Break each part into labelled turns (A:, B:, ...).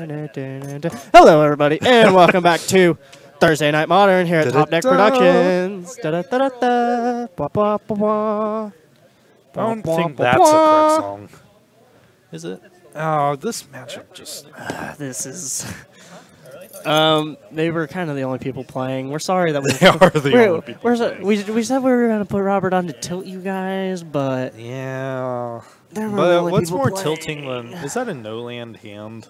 A: Hello, everybody, and welcome back to Thursday Night Modern here at Top Deck Productions.
B: I don't think that's a correct song. Is it? Oh, this matchup just...
A: This is... they were kind of the only people playing. We're sorry that we...
B: They are the only people playing.
A: We said we were going to put Robert on to tilt you guys, but...
B: Yeah...
A: But
B: what's more tilting than... Is that a no-land hand?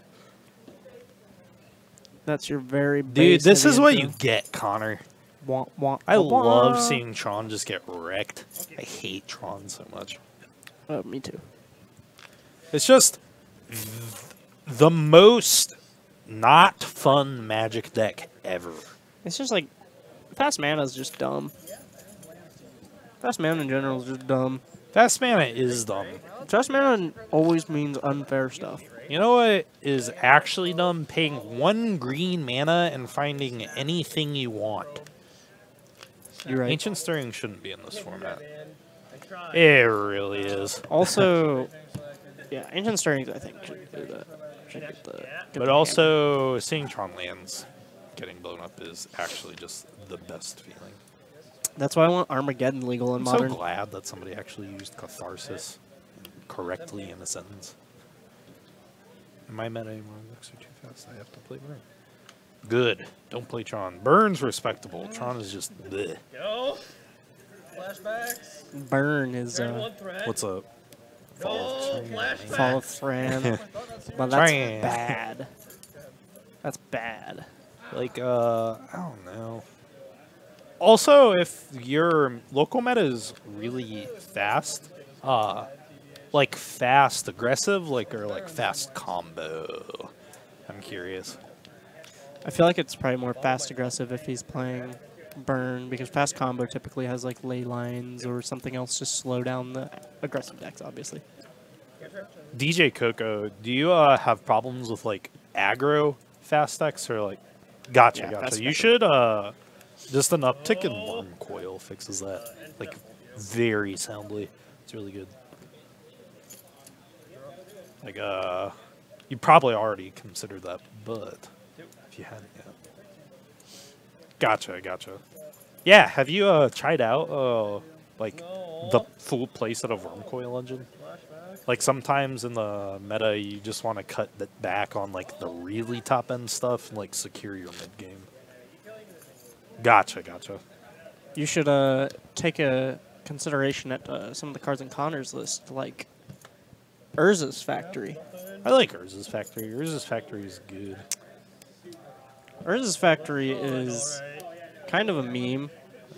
A: That's your very
B: Dude, this is what you get, Connor. I
A: love
B: love seeing Tron just get wrecked. I hate Tron so much.
A: Me too.
B: It's just the most not fun Magic deck ever.
A: It's just like, Fast Mana is just dumb. Fast Mana in general is just dumb.
B: Fast Mana is dumb.
A: Fast Mana always means unfair stuff.
B: You know what is actually dumb? Paying 1 green mana and finding anything you want.
A: You're right.
B: Ancient Stirring shouldn't be in this format. It really is.
A: Also, yeah, Ancient Stirrings I think should do that. Should get
B: but also, seeing Tron lands getting blown up is actually just the best feeling.
A: That's why I want Armageddon legal in Modern.
B: I'm so glad that somebody actually used Catharsis correctly in a sentence. Am I meta anymore? Looks are too fast. I have to play Burn. Good. Don't play Tron. Burn's respectable. Tron is just bleh.
C: Go. Flashbacks.
A: Burn is
B: What's up? Fall
A: of Thran. But that's bad. That's bad.
B: Like I don't know. Also, if your local meta is really fast, like fast aggressive, like or like fast combo. I'm curious.
A: I feel like it's probably more fast aggressive if he's playing Burn, because fast combo typically has like ley lines or something else to slow down the aggressive decks, obviously.
B: DJ Coco, do you have problems with like aggro fast decks or like? Gotcha,
A: Yeah,
B: gotcha. You should just an uptick in Worm Coil fixes that like very soundly. It's really good. Like, you probably already considered that, but if you hadn't yet. Gotcha, gotcha. Yeah, have you tried out, like, the full playset of Worm Coil Engine? Like, sometimes in the meta, you just want to cut that back on, like, the really top-end stuff and, like, secure your mid-game. Gotcha, gotcha.
A: You should take a consideration at some of the cards in Connor's list, like Urza's Factory.
B: I like Urza's Factory. Urza's Factory is good.
A: Urza's Factory is kind of a meme.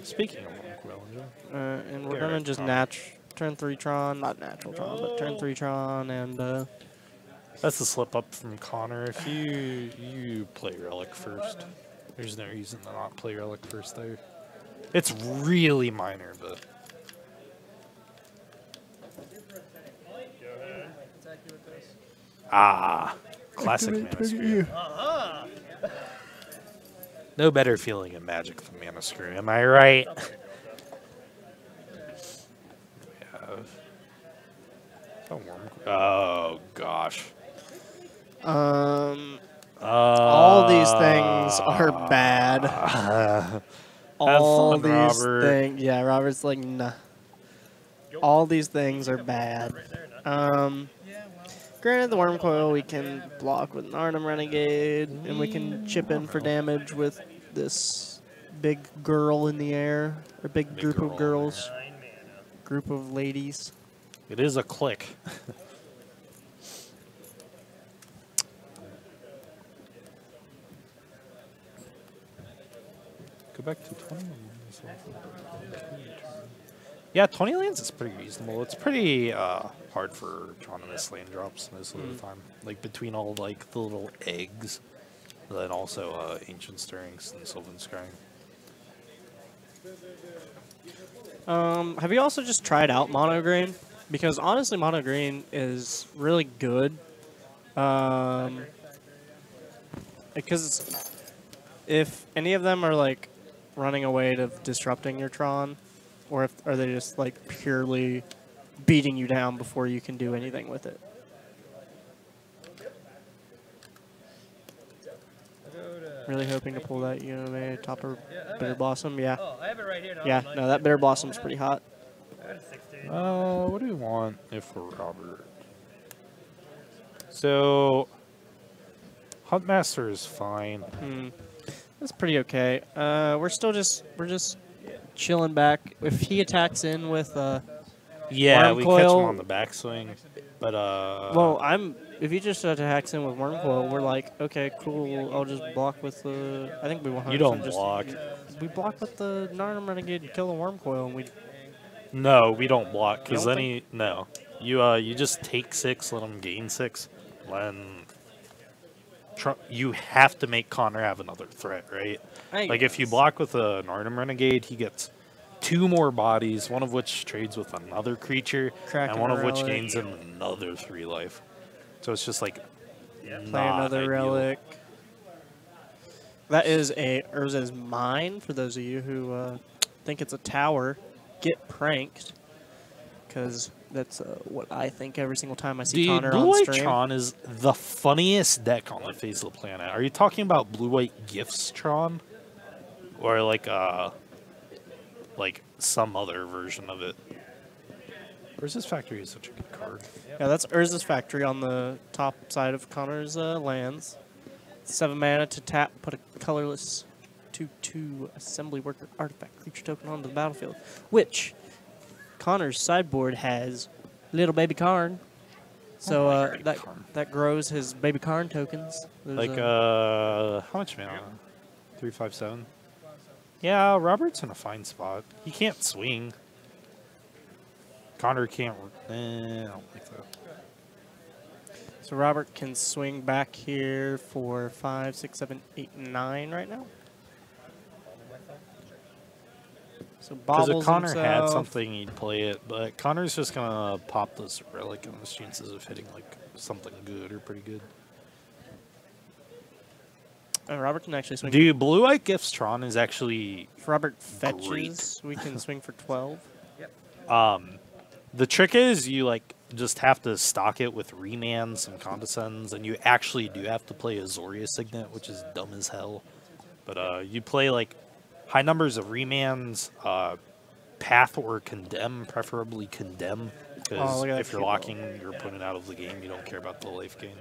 B: Speaking of Worm Coil Engine.
A: And we're going to just turn 3 Tron, not natural Tron, but turn 3 Tron, and...
B: That's the slip up from Connor. If you play Relic first, there's no reason to not play Relic first there. It's really minor, but... Ah, classic Mana Screw. No better feeling in Magic than Mana Screw, am I right? Oh gosh.
A: All these things are bad. All
B: fun,
A: these
B: Robert.
A: things, yeah. Robert's like, nah. All these things are bad. Granted, the Worm Coil we can block with an Arnhem Renegade, and we can chip in for damage with this big girl in the air, or big group of girls, group of ladies.
B: It is a click. Go back to 20 lands. Yeah, 20 lands is pretty reasonable. It's pretty hard for Tron to miss land drops most of the time. Like between all like the little eggs, and then also Ancient Stirrings and Sylvan Scrying.
A: Have you also just tried out Mono Green? Because honestly, Mono Green is really good. Because if any of them are like running away to disrupting your Tron, or are they just like purely beating you down before you can do anything with it? Really hoping to pull that UMA Topper Bitter Blossom. Yeah.
C: Oh, I have it right here. No,
A: Yeah, no, that Bitter Blossom's pretty hot.
C: I got a 16.
B: What do we want if we're Robert? So, Huntmaster is fine.
A: That's pretty okay. We're just chilling back. If he attacks in with
B: Yeah,
A: Worm
B: we
A: Coil.
B: catch him on the backswing. But,
A: well, if he just attacks in with Worm Coil, we're like, okay, cool. I'll just block with the. I think we want.
B: You don't
A: just,
B: block.
A: We block with the Narnum Renegade and kill the Worm Coil, and we.
B: No, we don't block, because
A: You
B: then
A: don't
B: no. You just take 6, let him gain 6. When you have to make Connor have another threat, right? Like if you block with a Narnum Renegade, he gets 2 more bodies, one of which trades with another creature,
A: Kraken
B: and one of which
A: Relic.
B: gains him another 3 life. So it's just like
A: Play
B: not
A: another
B: ideal.
A: relic. That is a Urza's Mine, for those of you who think it's a tower. Get pranked. Because that's what I think every single time I see
B: Dude,
A: Connor on
B: Blue-White
A: stream.
B: Tron is the funniest deck on the face of the planet. Are you talking about Blue-White Gifts Tron? Or like some other version of it? Urza's Factory is such a good card.
A: Yeah, that's Urza's Factory on the top side of Connor's lands. 7 mana to tap, put a colorless 2/2 Assembly Worker artifact creature token onto the battlefield. Which Connor's sideboard has little baby Karn. So
B: Baby Karn.
A: that grows his baby Karn tokens. There's
B: Like,
A: a-
B: how much mana? 3, 5, 7? Yeah, Robert's in a fine spot. He can't swing. Connor can't. I don't like that.
A: So Robert can swing back here for 5, 6, 7, 8, 9 right now. So
B: Because
A: bobbles
B: if Connor had
A: himself.
B: something, he'd play it. But Connor's just gonna pop this relic, and his chances of hitting like something good are pretty good.
A: And Robert can actually swing.
B: Dude, Blue-White Gifts Tron is actually
A: If Robert fetches, we can swing for 12.
B: the trick is you like just have to stock it with remands and condescends, and you actually do have to play Azoria Signet, which is dumb as hell. But you play like high numbers of remands, Path or Condemn, preferably Condemn, because
A: look at that
B: if you're
A: cute
B: locking your opponent out of the game, you don't care about the life gain.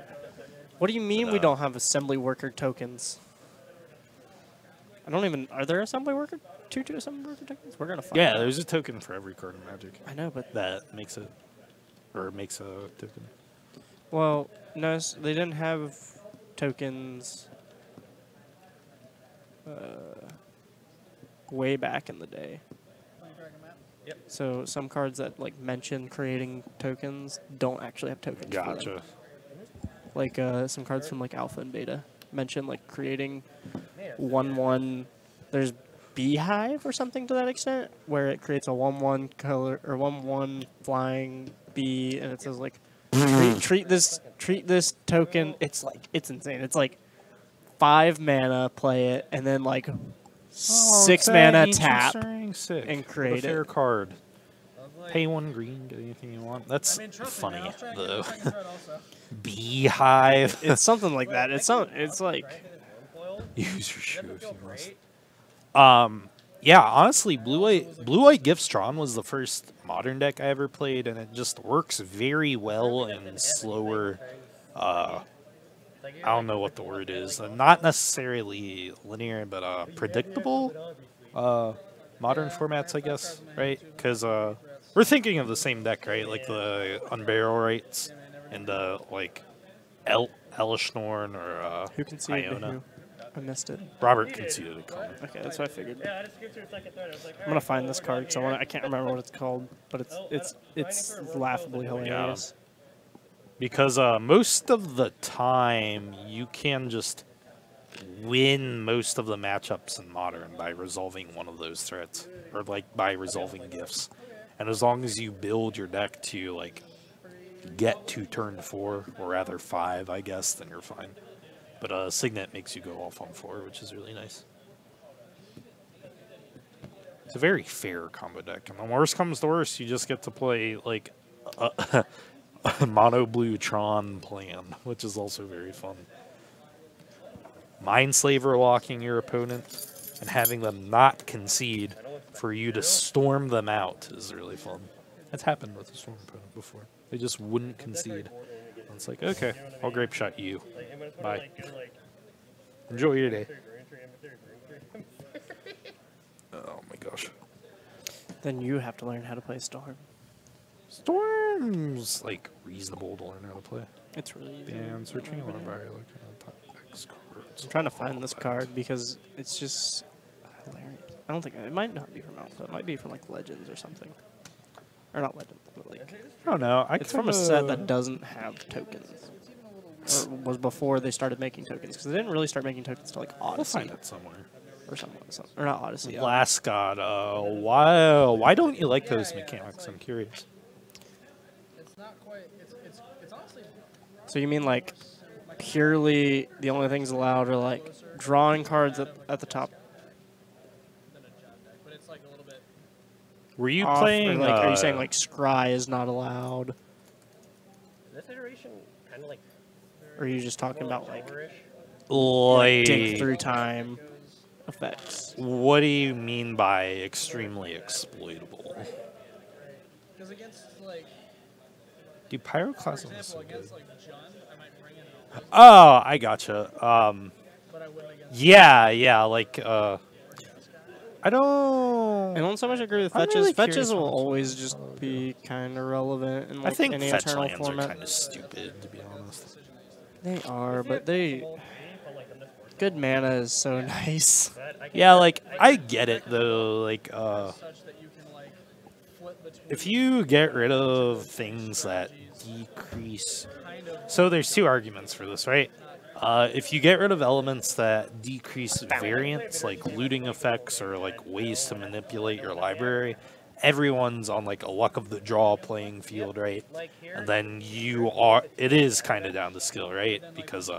A: What do you mean we don't have assembly worker tokens? I don't even. Are there assembly worker 2/2 assembly worker tokens? We're gonna find.
B: Yeah,
A: out.
B: there's a token for every card in Magic
A: I know, but
B: that makes it, or makes a token.
A: well, no, they didn't have tokens way back in the day.
C: Yep.
A: So some cards that like mention creating tokens don't actually have tokens. for them.
B: Gotcha.
A: Like some cards from like Alpha and Beta mention like creating 1/1. There's Beehive or something to that extent, where it creates a 1/1 color or 1/1 flying bee, and it says like treat this token. It's insane. It's like 5 mana, play it, and then like 6 mana tap and create
B: a fair
A: it.
B: card.
C: I was like,
B: Pay 1 green, get anything you want. That's
C: I mean, trust me,
B: funny,
C: man, I was trying to get
B: though.
C: a second threat also.
B: Beehive.
A: It's something like that. It's like
C: Foil?
B: Use your shoe
C: Doesn't
B: if
C: feel
B: you must.
C: great.
B: Yeah, honestly, Blue-White Gifts Tron was the first modern deck I ever played, and it just works very well in slower. I don't know what the word is. Not necessarily linear, but predictable modern formats, I guess, right? Because we're thinking of the same deck, right? Like the Unburial Rights and the like Elishnorn or
A: who conceded to
B: Iona.
A: who? I missed it.
B: Robert conceded a comment.
A: Okay, that's what I figured.
C: Yeah, I just skipped to a second threat. I was like,
A: I'm gonna find this card because I can't remember what it's called, but it's laughably hilarious.
B: Because most of the time, you can just win most of the matchups in Modern by resolving one of those threats, or like by resolving gifts. And as long as you build your deck to like get to turn 4, or rather 5, I guess, then you're fine. But Signet makes you go off on 4, which is really nice. It's a very fair combo deck, and when worst comes to worst, you just get to play like a mono blue Tron plan, which is also very fun. Mindslaver locking your opponent and having them not concede for you to storm them out is really fun. That's happened with a storm opponent before. They just wouldn't concede. And it's like, okay, I'll grape shot you. Bye. Enjoy your day. Oh my gosh.
A: Then you have to learn how to play Storm.
B: Storm's like reasonable to learn how to play.
A: It's really easy.
B: And searching a library, looking at top X cards.
A: I'm trying to find this card because it's just hilarious. I don't think it might not be from Alpha. It might be from like Legends or something. Or not Legends, but like
B: I don't know.
A: it's from a set that doesn't have tokens. Or was before they started making tokens because they didn't really start making tokens until like
B: We'll
A: Odyssey
B: find it somewhere.
A: or something. Or not Odyssey.
B: Last God, why don't you like those mechanics? I'm curious.
C: It's not quite. It's honestly.
A: So you mean like purely the only things allowed are like drawing cards at the top?
C: But it's like a little bit.
B: Were you
A: Off,
B: playing?
A: or like, are you saying like scry is not allowed?
D: This iteration kind of like.
A: Or are you just talking about like
B: like
A: dig through time effects?
B: What do you mean by extremely exploitable?
C: Because against like.
B: Do pyroclasm is so good.
C: Against like Jund, I might bring in an
B: Oh, I gotcha.
C: but I wouldn't against.
B: Yeah, like I don't.
A: I don't so much agree with
B: I'm
A: fetches.
B: really curious
A: Fetches will
B: how much
A: always just be kind of relevant in
B: I
A: like
B: think
A: any
B: fetch
A: internal
B: lands are
A: format.
B: kind of stupid, to be honest.
A: They are, but they good mana is so nice.
B: Yeah, like I get it though. Like
C: Such that you can like flip between.
B: if you get rid of things that decrease.
C: Kind of.
B: So there's two arguments for this, right? If you get rid of elements that decrease variance, like looting effects or like ways to manipulate your library, everyone's on like a luck of the draw playing field, right? And then it is kind of down to skill, right? Because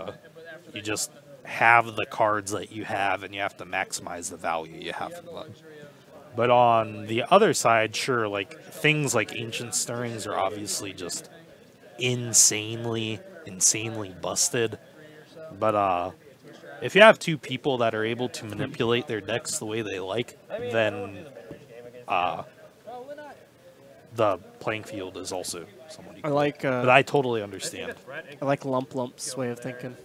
B: you just have the cards that you have and you have to maximize the value you have from them. But on the other side, sure, like things like Ancient Stirrings are obviously just insanely busted. But if you have two people that are able to manipulate their decks the way they like, then the playing field is also somewhat equal. But I totally understand.
A: I like Lump's way of thinking.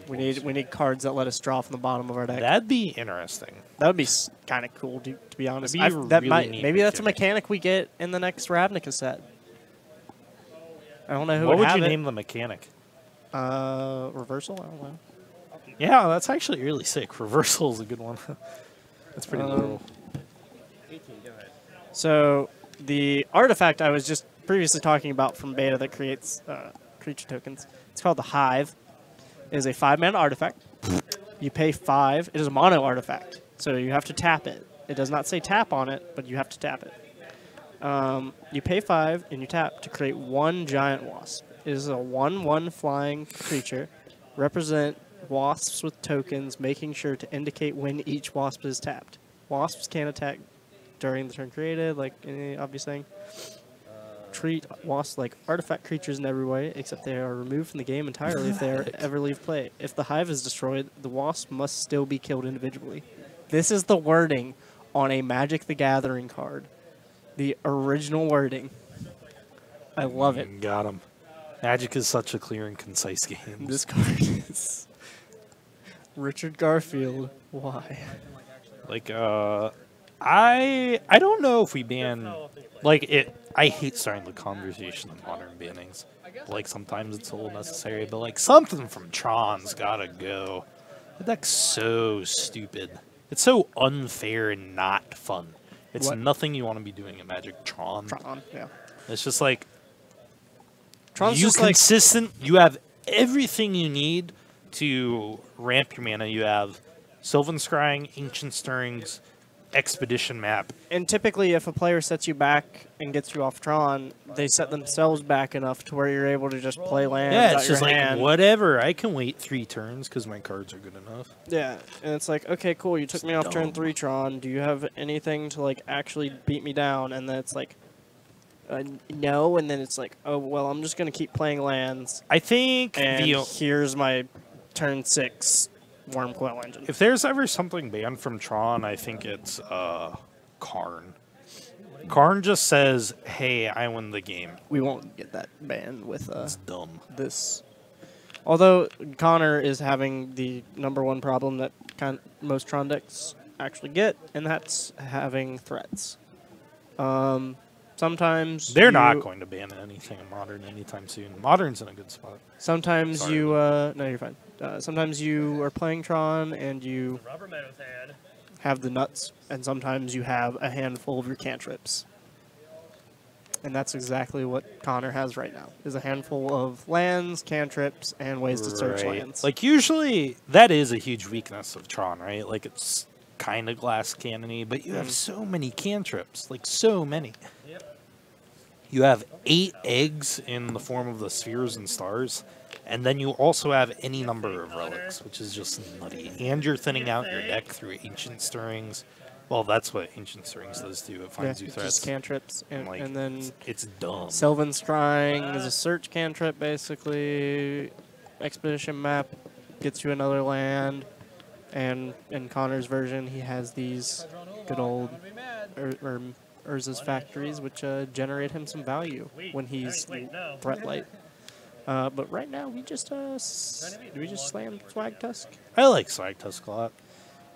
A: We need cards that let us draw from the bottom of our deck.
B: That'd be interesting.
A: That would be kind of cool, to be honest.
B: That'd be a
A: that
B: really
A: might
B: neat
A: maybe that's a
B: mechanic.
A: mechanic we get in the next Ravnica set. I don't know who
B: What would
A: have
B: you
A: it.
B: name the mechanic?
A: Reversal? I don't know.
B: Yeah, that's actually really sick. Reversal is a good one. That's pretty literal.
A: So the artifact I was just previously talking about from beta that creates creature tokens. It's called the Hive. It is a 5-mana artifact. You pay 5. It is a mono artifact, so you have to tap it. It does not say tap on it, but you have to tap it. You pay 5 and you tap to create 1 giant wasp. It is a 1/1 flying creature. Represent wasps with tokens, making sure to indicate when each wasp is tapped. Wasps can attack during the turn created, like any obvious thing. Treat wasps like artifact creatures in every way, except they are removed from the game entirely if they ever leave play. If the hive is destroyed, the wasp must still be killed individually. This is the wording on a Magic the Gathering card. The original wording. I love it.
B: Got him. Magic is such a clear and concise game.
A: This card is Richard Garfield. Why?
B: Like, I don't know if we ban, like, it. I hate starting the conversation on modern bannings. Like, sometimes it's a little necessary, but, like, something from Tron's gotta go. That deck's so stupid. It's so unfair and not fun. It's
A: What?
B: nothing you want to be doing in Magic. Tron.
A: Yeah.
B: It's just like,
A: Tron's
B: you
A: just like
B: consistent. You have everything you need to ramp your mana. You have Sylvan Scrying, Ancient Stirrings, Expedition Map.
A: And typically, if a player sets you back and gets you off Tron, they set themselves back enough to where you're able to just play lands
B: Yeah,
A: out
B: it's just
A: your
B: like,
A: hand.
B: whatever. I can wait 3 turns because my cards are good enough.
A: Yeah, and it's like, okay, cool, you took
B: It's
A: me off turn
B: dumb.
A: 3, Tron. Do you have anything to, like, actually beat me down? And then it's like, no, and then it's like, oh, well, I'm just going to keep playing lands,
B: I think
A: and
B: the
A: here's my turn 6 Worm Coil Engine.
B: If there's ever something banned from Tron, I think it's Karn. Karn just says, "Hey, I win the game."
A: We won't get that banned with
B: It's dumb.
A: this. Although Connor is having the #1 problem that most Tron decks actually get, and that's having threats. Sometimes
B: They're not going to ban anything in Modern anytime soon. Modern's in a good spot.
A: Sometimes
B: Sorry.
A: you no, you're fine. Sometimes you are playing Tron and you
D: Rubber Meadows had.
A: have the nuts, and sometimes you have a handful of your cantrips. And that's exactly what Connor has right now, is a handful of lands, cantrips, and ways to search
B: Right.
A: lands.
B: Like, usually, that is a huge weakness of Tron, right? Like, it's kind of glass cannon-y, but you have so many cantrips. Like, so many.
D: Yep.
B: You have 8 eggs in the form of the spheres and stars, and then you also have any number of relics, which is just nutty. And you're thinning out your deck through Ancient Stirrings. Well, that's what Ancient Stirrings does too. It finds you
A: it's
B: threats.
A: just cantrips, and,
B: Like,
A: and then
B: it's dumb.
A: Sylvan Scrying is a search cantrip, basically. Expedition Map gets you another land, and in Connor's version, he has these good old Urza's Factories, which generate him some value when he's threat light. But right now, we just do we just slam Swag Tusk?
B: I like Swag Tusk a lot.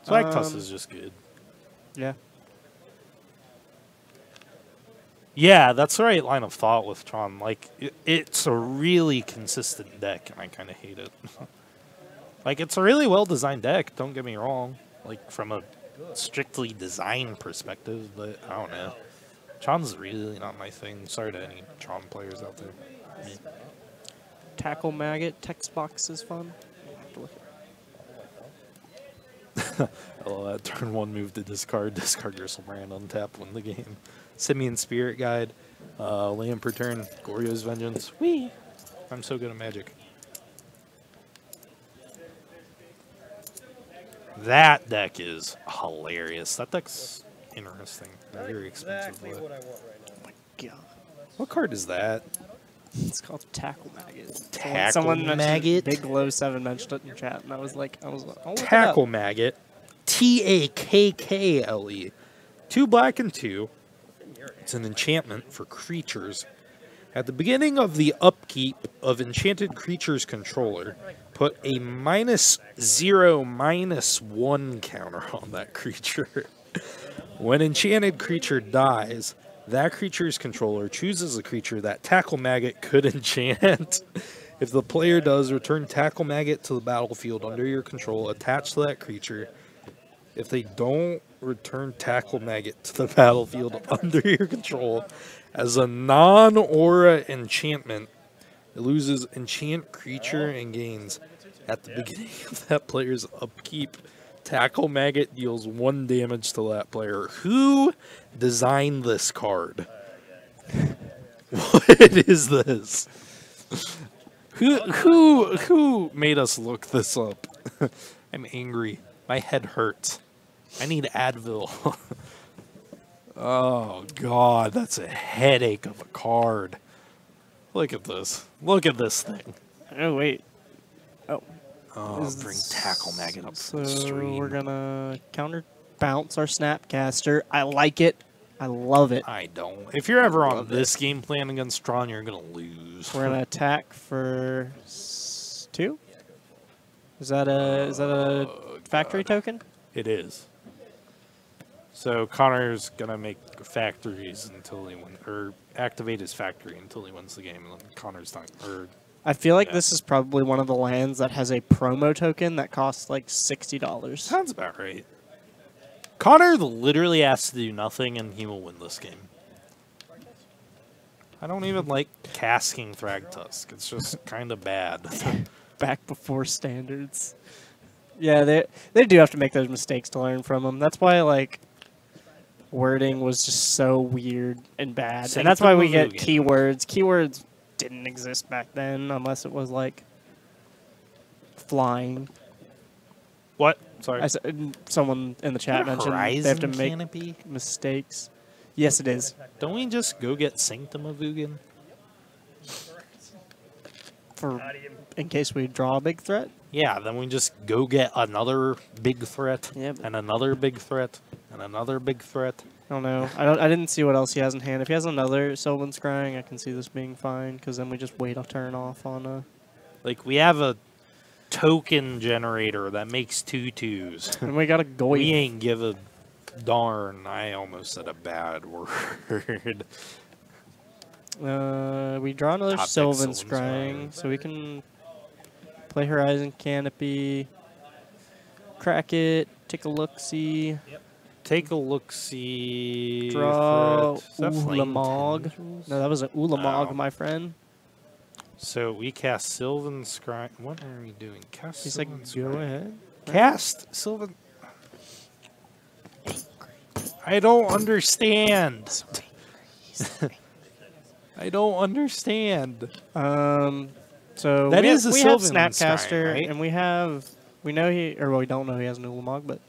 B: Swag Tusk is just good.
A: Yeah.
B: Yeah, that's the right line of thought with Tron. Like, it's a really consistent deck, and I kind of hate it. Like, it's a really well-designed deck, don't get me wrong. Like, from a strictly design perspective, but I don't know. Tron's really not my thing. Sorry to any Tron players out there.
A: Tackle Maggot text box is fun. I'll have to look
B: Oh, that turn 1 move to discard Gristlebrand, untap, win the game. Simian Spirit Guide, land per turn, Goryo's Vengeance. Whee! I'm so good at Magic. That deck is hilarious. That deck's interesting. Very expensive.
D: Exactly
B: but-
D: what I want right now.
A: God.
B: What card is that?
A: It's called Tackle Maggot.
B: Tackle
A: Someone mentioned
B: Maggot?
A: Big Low 7 mentioned it in chat, and I was like, I'll look it up.
B: Tackle Maggot. Takkle. 2 black and 2. It's an enchantment for creatures. At the beginning of the upkeep of enchanted creature's controller, put a -0/-1 counter on that creature. When enchanted creature dies, that creature's controller chooses a creature that Tackle Maggot could enchant. If the player does, return Tackle Maggot to the battlefield under your control attached to that creature. If they don't, return Tackle Maggot to the battlefield under your control. As a non-aura enchantment, it loses enchant creature and gains. At the beginning of that player's upkeep, Tackle Maggot deals 1 damage to that player. Who designed this card? What is this? Who made us look this up? I'm angry. My head hurts. I need Advil. Oh God, that's a headache of a card. Look at this. Look at this thing.
A: Oh, wait. Oh.
B: Oh, bring Tackle Maggot up
A: So
B: to the stream.
A: we're going to counterbounce our Snapcaster. I like it. I love it.
B: I don't. If you're ever on
A: Love
B: this game plan against Tron, you're gonna lose.
A: We're going to attack for 2? Is that a factory token?
B: It is. So Connor's gonna make factories until he wins, or activate his factory until he wins the game, and then Connor's not. Or
A: I feel like
B: Yeah.
A: this is probably one of the lands that has a promo token that costs like $60.
B: sounds about right. Connor literally has to do nothing, and he will win this game. I don't even like casking Thragtusk. It's just kind of bad.
A: Back before standards. Yeah, they do have to make those mistakes to learn from them. That's why like wording was just so weird and bad,
B: Same
A: and that's
B: with
A: why we get
B: Mavugan.
A: keywords. Keywords didn't exist back then unless it was like flying.
B: What? Sorry.
A: Someone in the chat mentioned they have to make
B: Canopy?
A: mistakes. Yes, it is.
B: Don't we just go get Sanctum of Ugin?
A: in case we draw a big threat.
B: Yeah, then we just go get another big threat,
A: Yeah, but-
B: and another big threat, and another big threat.
A: I don't know. I didn't see what else he has in hand. If he has another Sylvan Scrying, I can see this being fine, because then we just wait a turn off on
B: Like, we have a token generator that makes 2/2s.
A: and we got a go.
B: We ain't give a darn. I almost said a bad word.
A: We draw another
B: Top deck
A: Sylvan
B: Sylvan
A: Scrying, so we can play Horizon Canopy, crack it, take a look-see,
B: Take a look-see.
A: draw
B: threat. Is that Flame
A: Ulamog.
B: Tendrils?
A: No, that was an Ulamog,
B: Oh.
A: my friend.
B: So we cast Sylvan Scry. What are we doing? Cast
A: He's
B: Sylvan
A: like, go
B: Scry.
A: ahead.
B: Cast Sylvan. I don't understand. I don't understand.
A: So
B: That
A: we
B: is
A: have,
B: a
A: we have
B: Sylvan
A: Snapcaster,
B: Scrying, right?
A: and we know he, or well, we don't know he has an Ulamog, but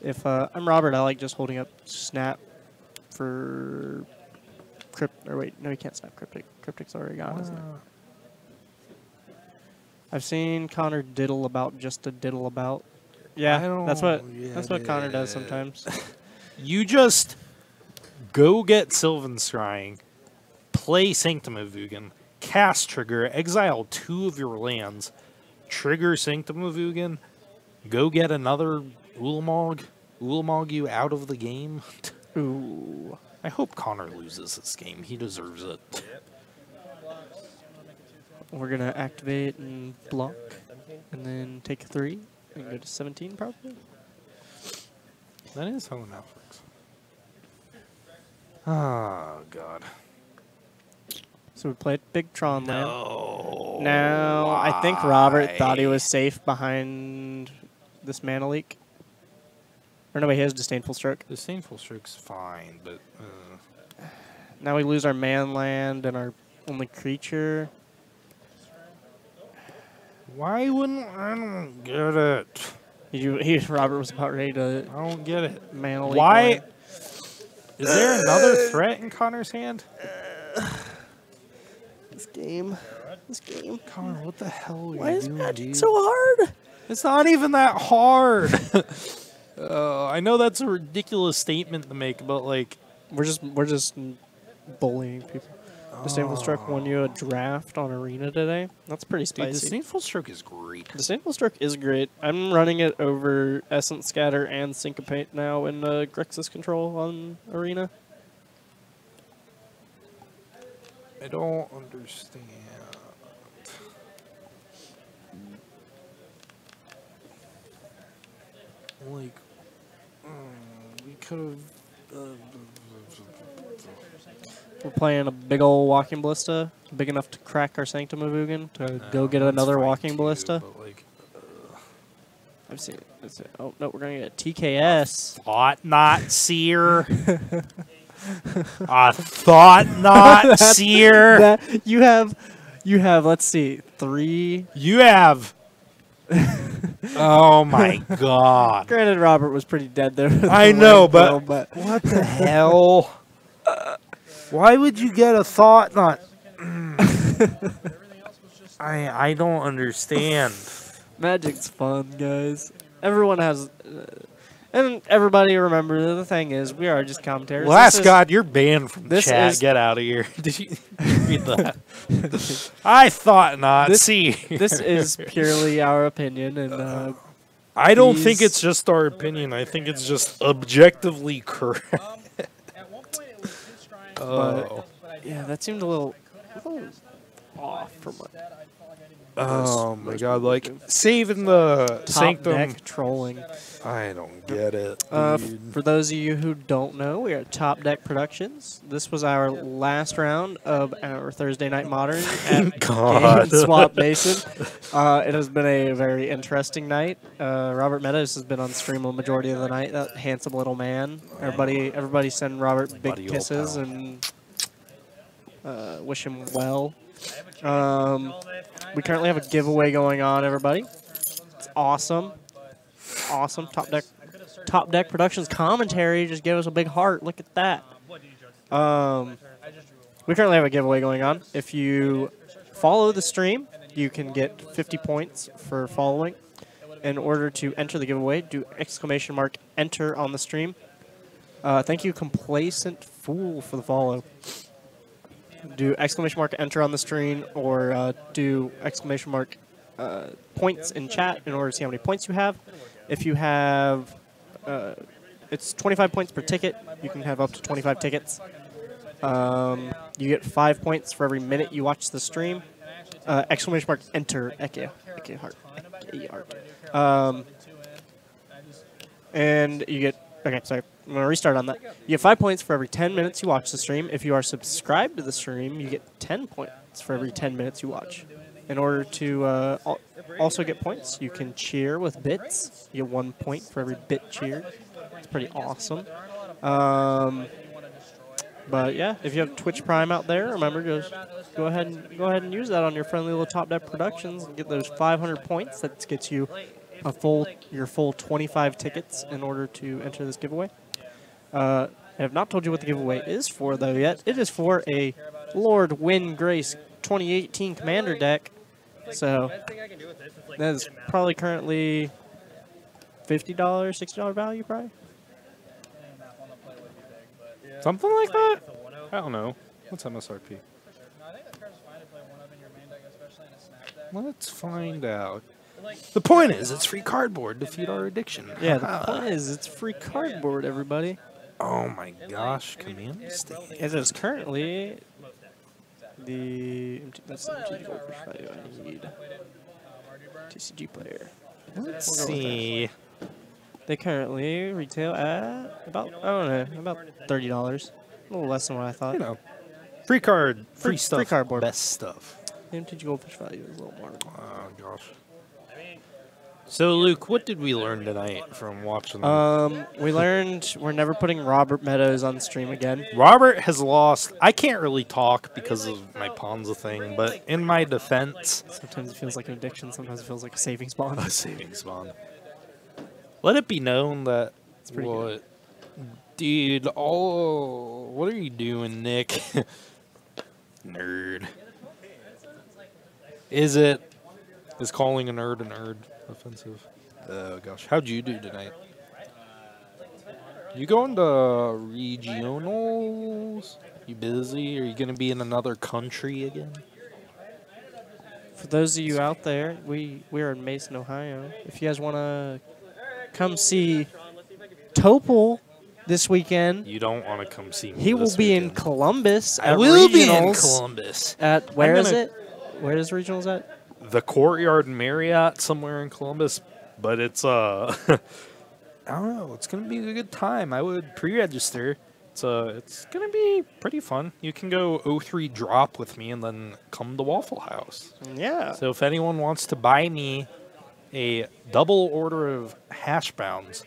A: if I'm Robert, I like just holding up Snap for or wait, no, he can't Snap Cryptic. Cryptic's already gone, isn't it? I've seen Connor diddle about just to diddle about. Yeah, that's what Connor does sometimes.
B: You just go get Sylvan Scrying, play Sanctum of Ugin, cast Trigger, exile 2 of your lands, trigger Sanctum of Ugin, go get another Ulamog you out of the game.
A: Ooh.
B: I hope Connor loses this game. He deserves it.
A: We're gonna activate and block, and then take a 3 and go to 17 probably.
B: That is how that works. Oh, God.
A: So we played big Tron land.
B: No.
A: Now I think Robert thought he was safe behind this Mana Leak. Or no, wait, he has Disdainful Stroke.
B: Disdainful Stroke's fine, but...
A: Now we lose our man land and our only creature.
B: Why wouldn't... I don't get it.
A: Robert was about ready to
B: I don't get it.
A: Mana Leak.
B: Why?
A: away.
B: Is there another threat in Connor's hand?
A: This game.
B: Connor, what the hell are
A: Why
B: you
A: is
B: doing,
A: Magic
B: dude?
A: so hard?
B: It's not even that hard. I know that's a ridiculous statement to make, but like...
A: We're just bullying people. Disdainful Stroke won you a draft on Arena today. That's pretty
B: Dude,
A: spicy.
B: Disdainful Stroke is great.
A: Disdainful Stroke is great. I'm running it over Essence Scatter and Syncopate now in Grixis control on Arena.
B: I don't understand. Like, we could have...
A: We're playing a big old Walking Ballista, big enough to crack our Sanctum of Ugin to go get another Walking Ballista.
B: Like,
A: I've seen it. Oh, no, we're going to get a TKS.
B: thought not seer. I thought not seer.
A: You have, let's see, 3.
B: You have. Oh my god.
A: Granted, Robert was pretty dead there.
B: I know, but
A: but
B: what the hell? Why would you get a thought not? I don't understand.
A: Magic's fun, guys. Everyone has... and everybody remember, the thing is, we are just commentators.
B: Last God, you're banned from
A: this
B: chat.
A: is-
B: Get out of here. Did you read that? I thought not.
A: This-
B: See,
A: This is purely our opinion, and
B: I don't think
A: these-
B: it's just our opinion. I think it's just objectively correct.
C: At one point it was his scrying,
B: Oh.
C: but I
A: yeah, that seemed a little off from what
C: instead I felt like I didn't
B: Oh my god, like saving the
A: top
B: Sanctum.
A: deck trolling.
B: I don't get it.
A: For those of you who don't know, we are at Top Deck Productions. This was our last round of our Thursday Night Modern at
B: God.
A: GameSwap Mason. It has been a very interesting night. Robert Meadows has been on stream a majority of the night. That handsome little man. Everybody send Robert big
B: Buddy old
A: kisses
B: pal.
A: and wish him well. We currently have a giveaway going on, everybody. It's awesome. Awesome. Top Deck Productions commentary just gave us a big heart. Look at that. We currently have a giveaway going on. If you follow the stream you can get 50 points for following. In order to enter the giveaway, do !enter on the stream. Thank you, Complacent Fool, for the follow. Do !enter on the screen, or do points in chat in order to see how many points you have. If you have, it's 25 points per ticket. You can have up to 25 tickets. You get 5 points for every minute you watch the stream. !enter, Eke heart. And you get, okay, sorry, I'm going to restart on that. You get 5 points for every 10 minutes you watch the stream. If you are subscribed to the stream, you get 10 points for every 10 minutes you watch. In order to also get points, you can cheer with bits. You get 1 point for every bit cheered. It's pretty awesome. But yeah, if you have Twitch Prime out there, remember, just go ahead and use that on your friendly little Top Dev Productions and get those 500 points. That gets you your full 25 tickets in order to enter this giveaway. I have not told you what the giveaway is for, though, yet. It is for a Lord Wind Grace 2018 Commander deck. So that is probably currently $50, $60 value, probably.
B: Something like that? I don't know. What's MSRP? Let's find out. The point is, it's free cardboard to feed our addiction.
A: Yeah, the point is, it's free cardboard, everybody.
B: Oh my gosh, Command State.
A: It is currently that's the MTG Gold value I need. TCG player.
B: Let's see.
A: They currently retail at about, I don't know, about $30. A little less than what I thought.
B: You know, free card, free stuff,
A: free cardboard.
B: best stuff.
A: The MTG Goldfish value is a little more.
B: Oh gosh. So Luke, what did we learn tonight from watching?
A: We learned we're never putting Robert Meadows on stream again.
B: Robert has lost. I can't really talk because of my Ponza thing, but in my defense,
A: Sometimes it feels like an addiction. Sometimes it feels like a savings bond.
B: a savings bond. Let it be known that
A: It's pretty good.
B: Dude, what are you doing, Nick? Nerd. Is calling a nerd offensive? Oh gosh, how'd you do tonight? You going to regionals? You busy? Are you gonna be in another country again?
A: For those of you out there, we're in Mason, Ohio. If you guys want to come see Topol this weekend,
B: You don't want to come see me.
A: he will
B: this
A: be in
B: weekend.
A: Columbus.
B: I
A: at
B: will be in
A: regionals
B: Columbus.
A: At where is
B: gonna-
A: it? Where is regionals at?
B: The Courtyard Marriott somewhere in Columbus, but it's I don't know. It's gonna be a good time. I would pre-register. It's gonna be pretty fun. You can go 03 drop with me and then come to Waffle House.
A: Yeah.
B: So if anyone wants to buy me a double order of hash browns,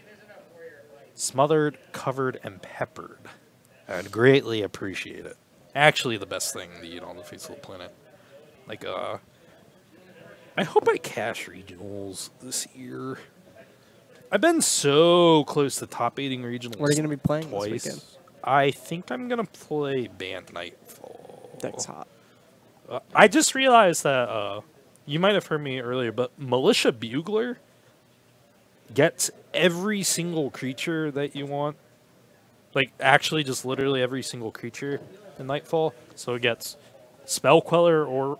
B: smothered, covered, and peppered, I'd greatly appreciate it. Actually, the best thing to eat on the face of the planet. Like I hope I cash regionals this year. I've been so close to top 8 regionals.
A: What are you going to be playing
B: twice.
A: this weekend?
B: I think I'm gonna play Band Nightfall.
A: Deck's hot.
B: I just realized that you might have heard me earlier, but Militia Bugler gets every single creature that you want. Like, actually, just literally every single creature in Nightfall. So it gets Spell Queller or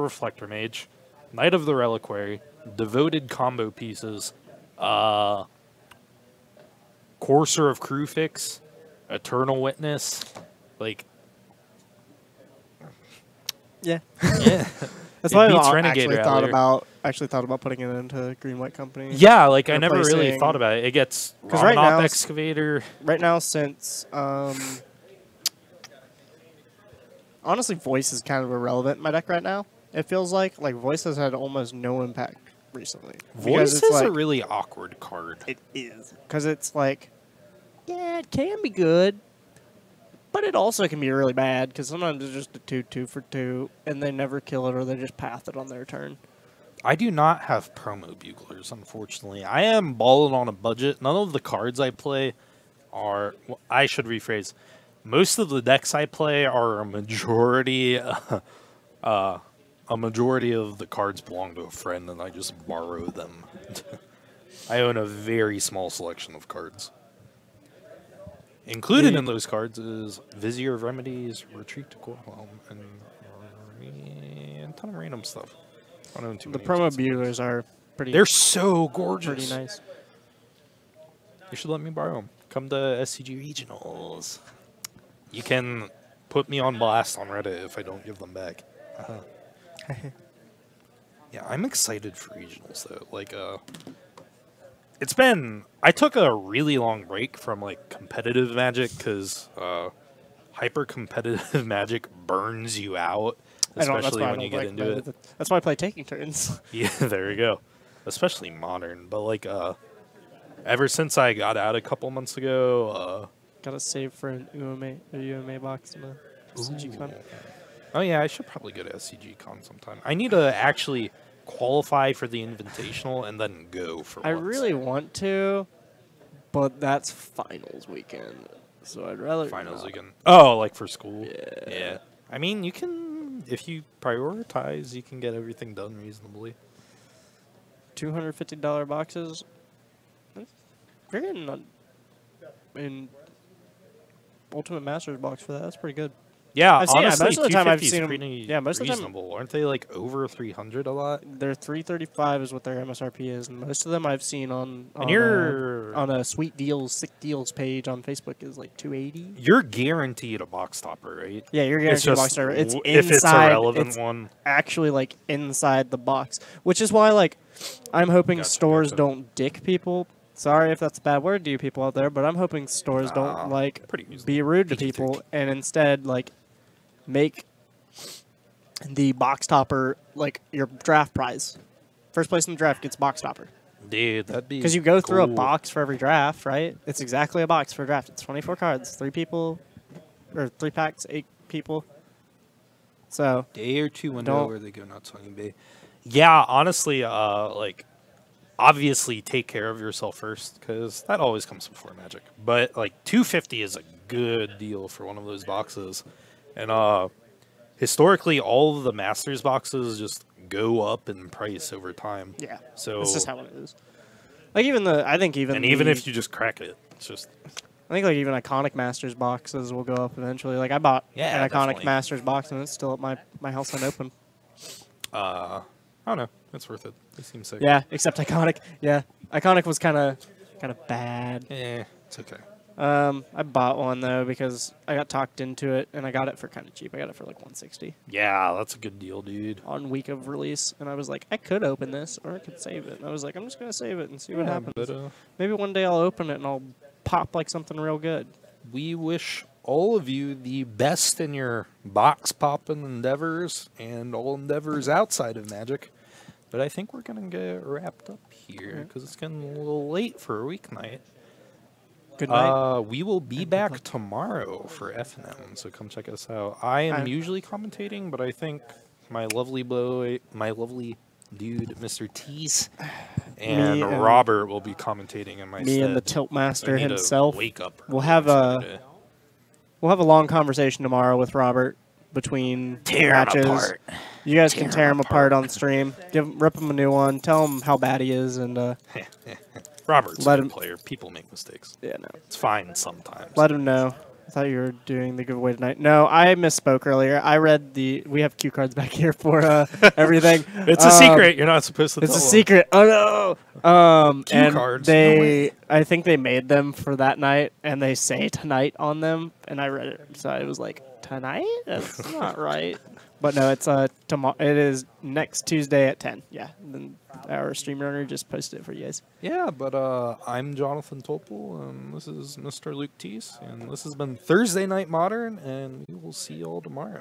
B: Reflector Mage, Knight of the Reliquary, Devoted combo pieces, Courser of Crewfix, Eternal Witness, like,
A: Yeah.
B: yeah.
A: That's
B: It
A: why
B: beats
A: I
B: Renegader out there.
A: actually thought about putting it into Green White Company.
B: Yeah, like I never really
A: Replacing-
B: thought about it. It gets
A: 'Cause right now
B: Ramonov
A: it's-
B: Excavator.
A: Right now, since honestly, Voice is kind of irrelevant in my deck right now. It feels like Voice has had almost no impact recently. Because
B: Voice
A: it's
B: is
A: like,
B: a really awkward card.
A: It is. Because it's like, yeah, it can be good, but it also can be really bad because sometimes it's just a 2/2 for 2, and they never kill it or they just path it on their turn.
B: I do not have promo buglers, unfortunately. I am balling on a budget. None of the cards I play are... Well, I should rephrase. Most of the decks I play are a majority a majority of the cards belong to a friend, and I just borrow them. I own a very small selection of cards. Included in those cards is Vizier of Remedies, Retreat to Courthelm, and a ton of random stuff. I don't own too
A: The
B: many
A: promo
B: expensive
A: buglers are pretty.
B: They're so gorgeous.
A: pretty nice.
B: You should let me borrow them. Come to SCG Regionals. You can put me on blast on Reddit if I don't give them back. Yeah, I'm excited for Regionals though. Like, it's been. I took a really long break from like competitive Magic because hyper competitive Magic burns you out, especially when you get into it.
A: That's why I play Taking Turns.
B: Yeah, there you go. Especially modern, but like ever since I got out a couple months ago,
A: Gotta save for an UMA box in the SCG Con.
B: Oh yeah, I should probably go to SCG Con sometime. I need to actually qualify for the Invitational and then go for
A: I
B: once.
A: really want to, but that's finals weekend, so I'd rather
B: Finals
A: not.
B: again. Oh, like for school?
A: Yeah.
B: Yeah. I mean, you can, if you prioritize, you can get everything done reasonably.
A: $250 boxes. You're getting in Ultimate Masters box for that. That's pretty good.
B: Yeah,
A: I've seen- yeah,
B: honestly,
A: most of the time I've
B: 250 is
A: seen 'em-
B: pretty
A: yeah, most of the time-
B: reasonable. Aren't they like over 300 a lot?
A: Their 335 is what their MSRP is, and most of them I've seen on
B: you're-
A: a Sweet Deals, Sick Deals page on Facebook is like 280.
B: You're guaranteed a box topper, right?
A: Yeah, you're
B: It's
A: guaranteed a
B: just
A: box server. It's
B: if it's a
A: inside.
B: relevant
A: It's
B: one.
A: actually like inside the box, which is why like I'm hoping
B: Gotcha,
A: stores
B: gotcha.
A: don't dick people. Sorry if that's a bad word to you people out there, but I'm hoping stores don't like
B: pretty reasonable.
A: be rude to
B: PPTQ.
A: people and instead like make the box topper like your draft prize. First place in the draft gets box topper.
B: Dude, that'd be
A: Because you go through a
B: cool.
A: box for every draft, right? It's exactly a box for a draft. It's 24 cards, 3 people, or 3 packs, 8 people. So
B: Day or two window
A: Don't-
B: where they go nuts on eBay. Yeah, honestly, like, obviously take care of yourself first because that always comes before Magic. But like 250 is a good deal for one of those boxes, and historically, all of the Masters boxes just go up in price over time.
A: yeah,
B: So
A: that's just how it is. Like even
B: even if you just crack it, it's just
A: I think like even iconic Masters boxes will go up eventually. Like I bought
B: Yeah,
A: an iconic
B: definitely.
A: Masters box and it's still at my house unopened.
B: I don't know, it's worth it. It seems sick.
A: Yeah, except iconic. Yeah, iconic was kind of bad.
B: It's okay.
A: I bought one though because I got talked into it and I got it for kind of cheap. I got it for like 160
B: Yeah, that's a good deal, dude.
A: on week of release, and I was like, I could open this or I could save it. And I was like, I'm just gonna save it and see what happens.
B: But
A: Maybe one day I'll open it and I'll pop like something real good.
B: we wish all of you the best in your box popping endeavors and all endeavors outside of Magic. But I think we're going to get wrapped up here because it's getting a little late for a weeknight.
A: Good night.
B: We will be back tomorrow for F&M, so come check us out. I am
A: I'm-
B: usually commentating, but I think my lovely dude, Mr. Tease, and
A: and-
B: Robert will be commentating in my
A: Me
B: stead.
A: and the Tilt
B: So
A: Master
B: I need to
A: himself.
B: wake up
A: We'll
B: early
A: have
B: on
A: a
B: Saturday.
A: we'll have a long conversation tomorrow with Robert between matches. You guys can tear him apart on stream. Rip him a new one. Tell him how bad he is, and
B: Robert's
A: Let
B: a good
A: him-
B: player. People make mistakes.
A: yeah, no.
B: It's fine sometimes.
A: Let him know. I thought you were doing the giveaway tonight. No, I misspoke earlier. I read we have cue cards back here for everything.
B: It's a secret. You're not supposed to
A: It's
B: tell
A: a
B: them.
A: secret. Oh no.
B: Cue
A: And
B: cards, no way.
A: I think they made them for that night, and they say tonight on them, and I read it, so I was like, tonight? That's not right. But no, it's tomorrow. It is next Tuesday at 10. Yeah, then our stream runner just posted it for you guys.
B: Yeah, but I'm Jonathan Topol, and this is Mr. Luke Teese, and this has been Thursday Night Modern, and we will see you all tomorrow.